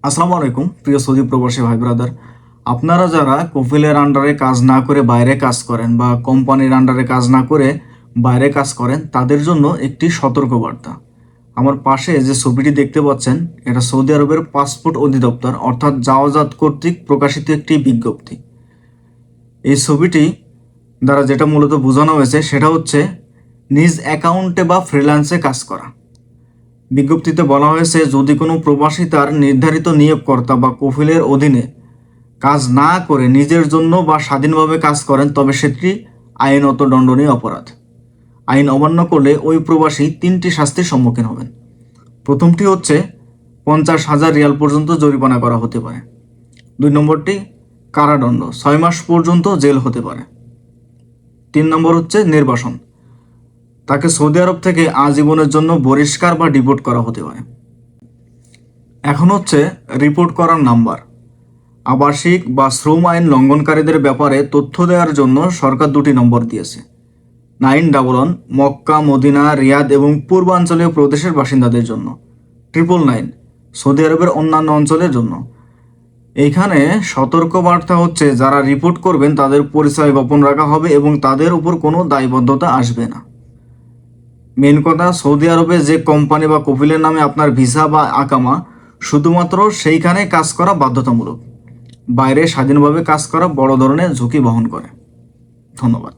আসসালামু আলাইকুম প্রিয় সৌদি প্রবাসী ভাই ব্রাদার। আপনারা যারা কফিলের আন্ডারে কাজ না করে বাইরে কাজ করেন বা কোম্পানির আন্ডারে কাজ না করে বাইরে কাজ করেন, তাদের জন্য একটি সতর্কবার্তা। আমার পাশে যে ছবিটি দেখতে পাচ্ছেন, এটা সৌদি আরবের পাসপোর্ট অধিদপ্তর অর্থাৎ জাওয়াজাত কর্তৃক প্রকাশিত একটি বিজ্ঞপ্তি। এই ছবিটি দ্বারা যেটা মূলত বোঝানো হয়েছে সেটা হচ্ছে নিজ অ্যাকাউন্টে বা ফ্রিল্যান্সে কাজ করা। বিজ্ঞপ্তিতে বলা হয়েছে, যদি কোনো প্রবাসী তার নির্ধারিত নিয়োগকর্তা বা কফিলের অধীনে কাজ না করে নিজের জন্য বা স্বাধীনভাবে কাজ করেন, তবে সেটি আইনত দণ্ডনীয় অপরাধ। আইন অমান্য করলে ওই প্রবাসী 3টি শাস্তির সম্মুখীন হবেন। প্রথমটি হচ্ছে 50,000 রিয়াল পর্যন্ত জরিমানা করা হতে পারে। 2 নম্বরটি কারাদণ্ড, 6 মাস পর্যন্ত জেল হতে পারে। 3 নম্বর হচ্ছে নির্বাসন, তাকে সৌদি আরব থেকে আজীবনের জন্য বহিষ্কার বা ডিপোর্ট করা হতে পারে। এখন হচ্ছে রিপোর্ট করার নাম্বার। আবাসিক বা শ্রম আইন লঙ্ঘনকারীদের ব্যাপারে তথ্য দেওয়ার জন্য সরকার 2টি নম্বর দিয়েছে। 911 মক্কা, মদিনা, রিয়াদ এবং পূর্বাঞ্চলীয় প্রদেশের বাসিন্দাদের জন্য। 999 সৌদি আরবের অন্যান্য অঞ্চলের জন্য। এইখানে সতর্কবার্তা হচ্ছে, যারা রিপোর্ট করবেন তাদের পরিচয় গোপন রাখা হবে এবং তাদের উপর কোনো দায়বদ্ধতা আসবে না। মেন কথা, সৌদি আরবে যে কোম্পানি বা কফিলের নামে আপনার ভিসা বা আকামা, শুধুমাত্র সেইখানে কাজ করা বাধ্যতামূলক। বাইরে স্বাধীনভাবে কাজ করা বড় ধরনের ঝুঁকি বহন করে। ধন্যবাদ।